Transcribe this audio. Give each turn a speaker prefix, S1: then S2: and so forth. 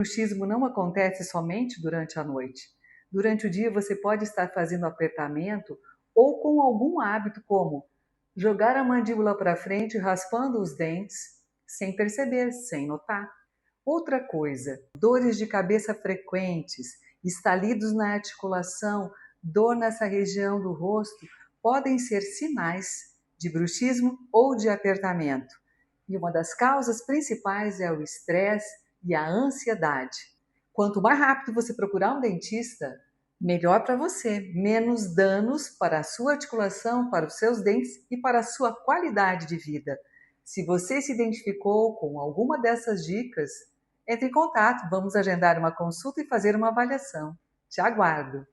S1: bruxismo não acontece somente durante a noite. Durante o dia você pode estar fazendo apertamento ou com algum hábito como jogar a mandíbula para frente, raspando os dentes, sem perceber, sem notar. Outra coisa, dores de cabeça frequentes, estalidos na articulação, dor nessa região do rosto, podem ser sinais de bruxismo ou de apertamento. E uma das causas principais é o estresse e a ansiedade. Quanto mais rápido você procurar um dentista, melhor para você, menos danos para a sua articulação, para os seus dentes e para a sua qualidade de vida. Se você se identificou com alguma dessas dicas, entre em contato, vamos agendar uma consulta e fazer uma avaliação. Te aguardo!